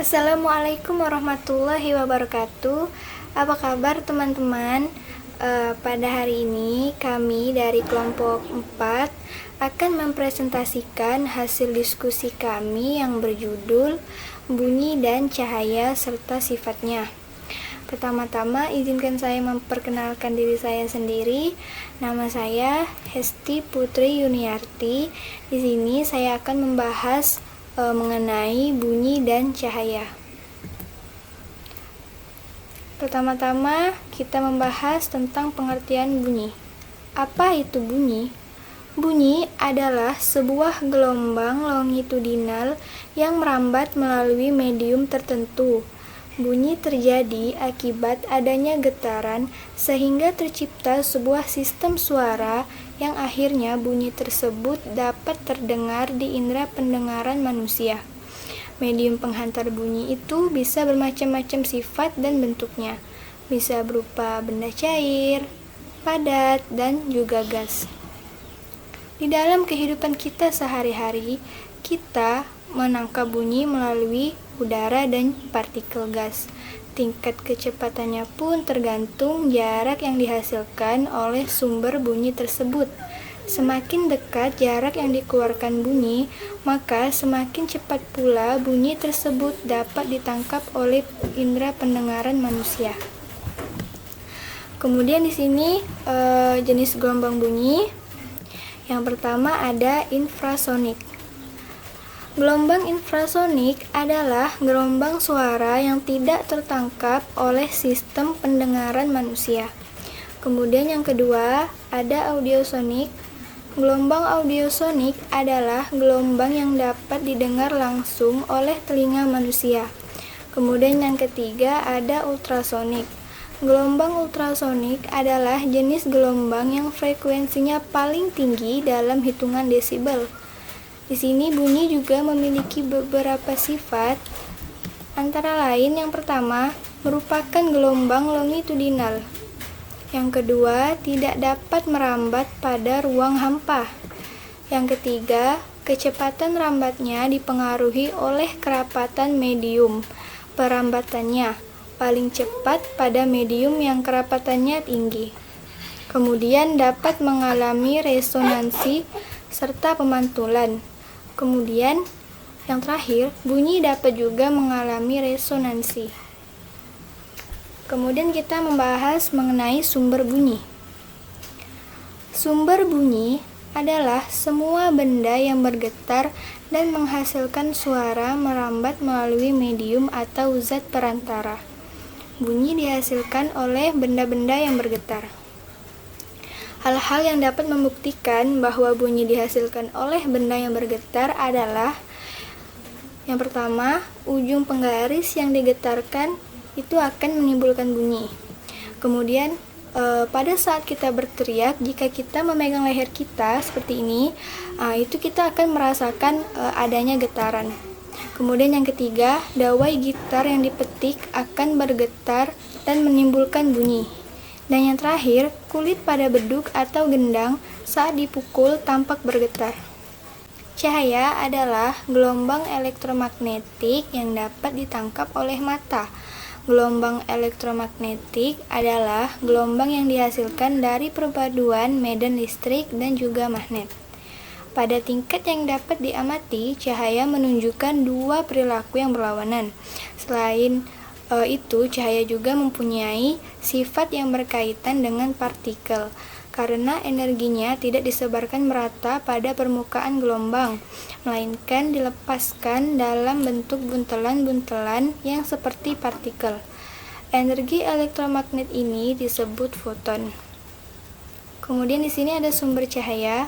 Assalamualaikum warahmatullahi wabarakatuh. Apa kabar teman-teman? Pada hari ini kami dari kelompok 4 akan mempresentasikan hasil diskusi kami yang berjudul bunyi dan cahaya serta sifatnya. Pertama-tama izinkan saya memperkenalkan diri saya sendiri. Nama saya Hesti Putri Yuniarti. Di sini saya akan membahas mengenai bunyi dan cahaya. Pertama-tama kita membahas tentang pengertian bunyi. Apa itu bunyi? Bunyi adalah sebuah gelombang longitudinal yang merambat melalui medium tertentu. Bunyi terjadi akibat adanya getaran sehingga tercipta sebuah sistem suara yang akhirnya bunyi tersebut dapat terdengar di indera pendengaran manusia. Medium penghantar bunyi itu bisa bermacam-macam sifat dan bentuknya. Bisa berupa benda cair, padat, dan juga gas. Di dalam kehidupan kita sehari-hari, kita menangkap bunyi melalui udara dan partikel gas. Tingkat kecepatannya pun tergantung jarak yang dihasilkan oleh sumber bunyi tersebut. Semakin dekat jarak yang dikeluarkan bunyi, maka semakin cepat pula bunyi tersebut dapat ditangkap oleh indera pendengaran manusia. Kemudian di sini jenis gelombang bunyi. Yang pertama ada infrasonik. Gelombang infrasonik adalah gelombang suara yang tidak tertangkap oleh sistem pendengaran manusia. Kemudian yang kedua ada audiosonik. Gelombang audiosonik adalah gelombang yang dapat didengar langsung oleh telinga manusia. Kemudian yang ketiga ada ultrasonik. Gelombang ultrasonik adalah jenis gelombang yang frekuensinya paling tinggi dalam hitungan desibel. Di sini bunyi juga memiliki beberapa sifat, antara lain yang pertama merupakan gelombang longitudinal. Yang kedua, tidak dapat merambat pada ruang hampa. Yang ketiga, kecepatan rambatnya dipengaruhi oleh kerapatan medium. Perambatannya paling cepat pada medium yang kerapatannya tinggi. Kemudian dapat mengalami resonansi serta pemantulan. Kemudian yang terakhir, bunyi dapat juga mengalami resonansi. Kemudian kita membahas mengenai sumber bunyi. Sumber bunyi adalah semua benda yang bergetar dan menghasilkan suara merambat melalui medium atau zat perantara. Bunyi dihasilkan oleh benda-benda yang bergetar. Hal-hal yang dapat membuktikan bahwa bunyi dihasilkan oleh benda yang bergetar adalah yang pertama, ujung penggaris yang digetarkan itu akan menimbulkan bunyi. Kemudian pada saat kita berteriak, jika kita memegang leher kita seperti ini, itu kita akan merasakan adanya getaran. Kemudian yang ketiga, dawai gitar yang dipetik akan bergetar dan menimbulkan bunyi. Dan yang terakhir, kulit pada beduk atau gendang saat dipukul tampak bergetar. Cahaya adalah gelombang elektromagnetik yang dapat ditangkap oleh mata. Gelombang elektromagnetik adalah gelombang yang dihasilkan dari perpaduan medan listrik dan juga magnet. Pada tingkat yang dapat diamati, cahaya menunjukkan dua perilaku yang berlawanan. Selain itu, cahaya juga mempunyai sifat yang berkaitan dengan partikel, karena energinya tidak disebarkan merata pada permukaan gelombang, melainkan dilepaskan dalam bentuk buntelan-buntelan yang seperti partikel. Energi elektromagnet ini disebut foton. Kemudian di sini ada sumber cahaya.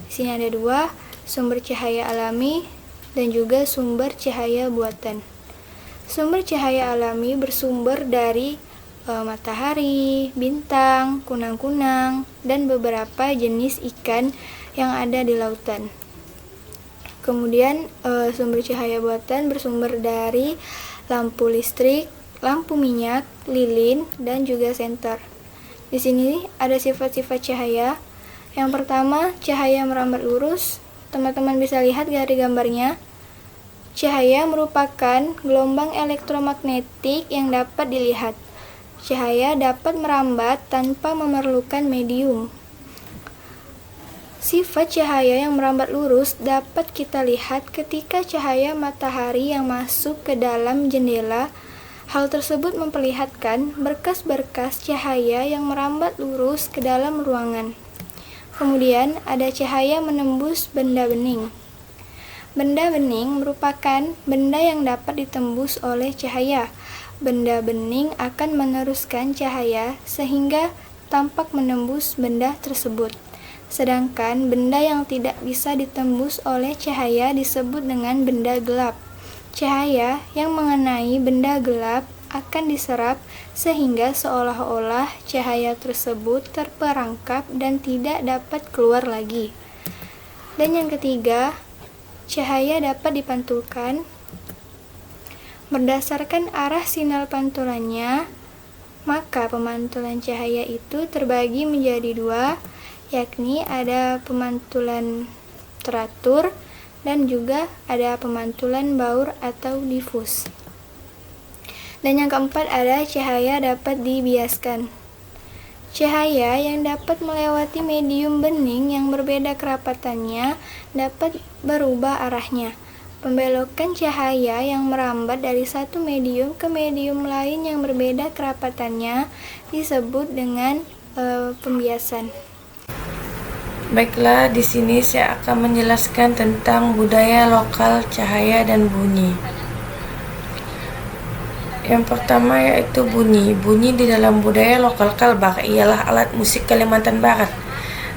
Di sini ada dua, sumber cahaya alami dan juga sumber cahaya buatan. Sumber cahaya alami bersumber dari matahari, bintang, kunang-kunang, dan beberapa jenis ikan yang ada di lautan. Kemudian sumber cahaya buatan bersumber dari lampu listrik, lampu minyak, lilin, dan juga senter. Di sini ada sifat-sifat cahaya. Yang pertama, cahaya merambat lurus. Teman-teman bisa lihat dari gambarnya. Cahaya merupakan gelombang elektromagnetik yang dapat dilihat. Cahaya dapat merambat tanpa memerlukan medium. Sifat cahaya yang merambat lurus dapat kita lihat ketika cahaya matahari yang masuk ke dalam jendela. Hal tersebut memperlihatkan berkas-berkas cahaya yang merambat lurus ke dalam ruangan. Kemudian ada cahaya menembus benda bening. Benda bening merupakan benda yang dapat ditembus oleh cahaya. Benda bening akan meneruskan cahaya sehingga tampak menembus benda tersebut. Sedangkan benda yang tidak bisa ditembus oleh cahaya disebut dengan benda gelap. Cahaya yang mengenai benda gelap akan diserap sehingga seolah-olah cahaya tersebut terperangkap dan tidak dapat keluar lagi. Dan yang ketiga, cahaya dapat dipantulkan. Berdasarkan arah sinar pantulannya, maka pemantulan cahaya itu terbagi menjadi dua, yakni ada pemantulan teratur dan juga ada pemantulan baur atau difus. Dan yang keempat ada cahaya dapat dibiaskan. Cahaya yang dapat melewati medium bening yang berbeda kerapatannya dapat berubah arahnya. Pembelokan cahaya yang merambat dari satu medium ke medium lain yang berbeda kerapatannya disebut dengan pembiasan. Baiklah, di sini saya akan menjelaskan tentang budaya lokal cahaya dan bunyi. Yang pertama yaitu bunyi. Bunyi di dalam budaya lokal Kalbar ialah alat musik Kalimantan Barat.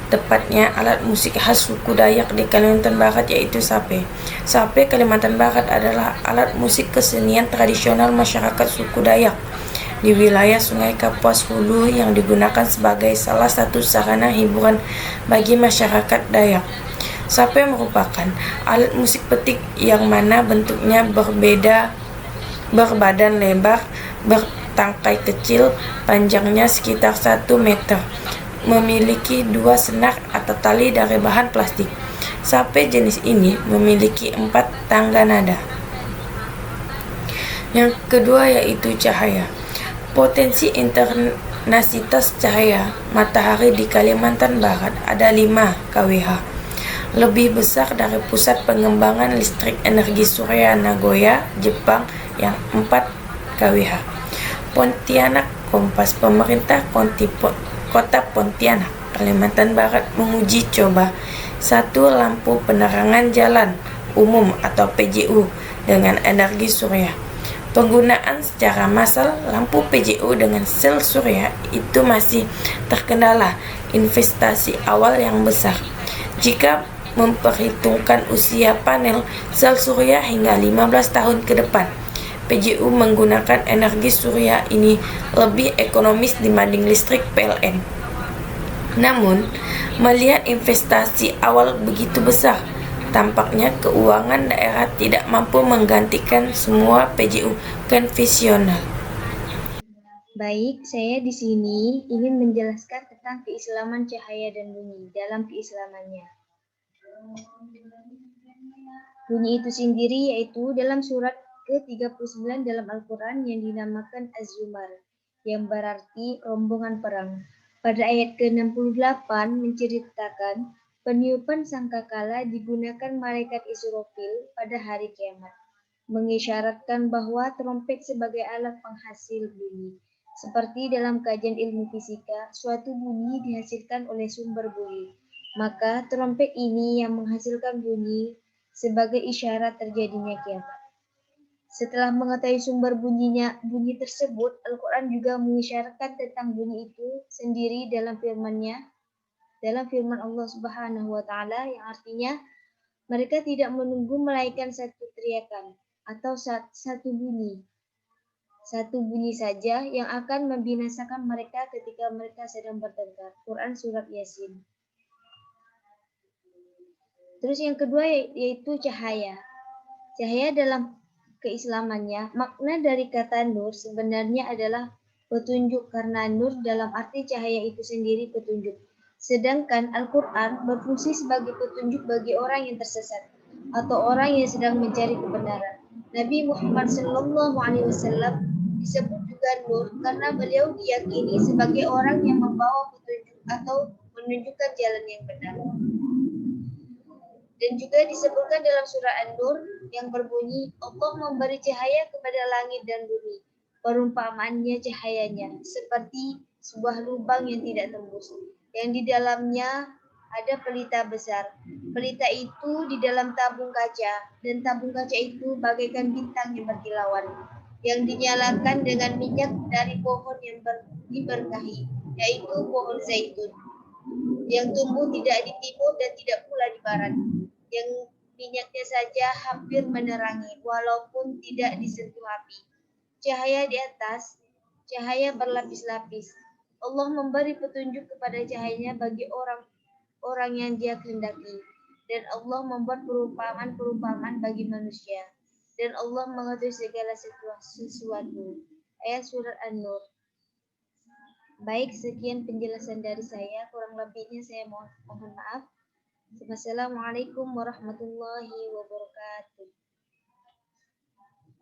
Tepatnya alat musik khas suku Dayak di Kalimantan Barat yaitu sape. Sape Kalimantan Barat adalah alat musik kesenian tradisional masyarakat suku Dayak di wilayah Sungai Kapuas Hulu yang digunakan sebagai salah satu sarana hiburan bagi masyarakat Dayak. Sape merupakan alat musik petik yang mana bentuknya berbeda, berbadan lebar, bertangkai kecil, panjangnya sekitar 1 meter, memiliki 2 senar atau tali dari bahan plastik. Sape jenis ini memiliki 4 tangga nada. Yang kedua yaitu cahaya. Potensi intensitas cahaya matahari di Kalimantan Barat ada 5 kWh, lebih besar dari pusat pengembangan listrik energi surya Nagoya, Jepang yang 4 kWh. Pontianak Kompas, pemerintah Kota Pontianak, Kalimantan Barat menguji coba 1 lampu penerangan jalan umum atau PJU dengan energi surya. Penggunaan secara massal lampu PJU dengan sel surya itu masih terkendala investasi awal yang besar. Jika memperhitungkan usia panel sel surya hingga 15 tahun ke depan, PJU menggunakan energi surya ini lebih ekonomis dibanding listrik PLN. Namun, melihat investasi awal begitu besar, tampaknya keuangan daerah tidak mampu menggantikan semua PJU konvensional. Baik, saya di sini ingin menjelaskan tentang keislaman cahaya dan bunyi dalam keislamannya. Bunyi itu sendiri yaitu dalam surat ke-39 dalam Al-Quran yang dinamakan Az-Zumar, yang berarti rombongan perang. Pada ayat ke-68 menceritakan peniupan sangkakala digunakan malaikat Israfil pada hari kiamat, mengisyaratkan bahwa trompet sebagai alat penghasil bunyi. Seperti dalam kajian ilmu fisika, suatu bunyi dihasilkan oleh sumber bunyi. Maka trompet ini yang menghasilkan bunyi sebagai isyarat terjadinya kiamat. Setelah mengetahui sumber bunyi tersebut, Al-Quran juga mengisyaratkan tentang bunyi itu sendiri dalam firman Allah Subhanahu wa Ta'ala, yang artinya mereka tidak menunggu melainkan satu teriakan atau satu bunyi saja yang akan membinasakan mereka ketika mereka sedang bertengkar. Quran surat Yasin. Terus yang kedua yaitu cahaya. Cahaya dalam keislamannya, makna dari kata nur sebenarnya adalah petunjuk, karena nur dalam arti cahaya itu sendiri petunjuk. Sedangkan Al-Quran berfungsi sebagai petunjuk bagi orang yang tersesat. atau orang yang sedang mencari kebenaran. Nabi Muhammad SAW disebut juga Nur karena beliau diyakini sebagai orang yang membawa petunjuk atau menunjukkan jalan yang benar. Dan juga disebutkan dalam surah An-Nur yang berbunyi, Allah memberi cahaya kepada langit dan bumi. Perumpamaannya cahayanya seperti sebuah lubang yang tidak tembus, yang di dalamnya ada pelita besar. Pelita itu di dalam tabung kaca, dan tabung kaca itu bagaikan bintang yang berkilauan, yang dinyalakan dengan minyak dari pohon yang diberkahi, yaitu pohon zaitun, yang tumbuh tidak di timur dan tidak pula di barat, yang minyaknya saja hampir menerangi walaupun tidak disentuh api. Cahaya di atas, cahaya berlapis-lapis. Allah memberi petunjuk kepada cahayanya bagi orang-orang yang Dia kehendaki. Dan Allah membuat perumpamaan-perumpamaan bagi manusia. Dan Allah mengetahui segala sesuatu. Ayat surat An-Nur. Baik, sekian penjelasan dari saya. Kurang lebihnya saya mohon maaf. Wassalamualaikum warahmatullahi wabarakatuh.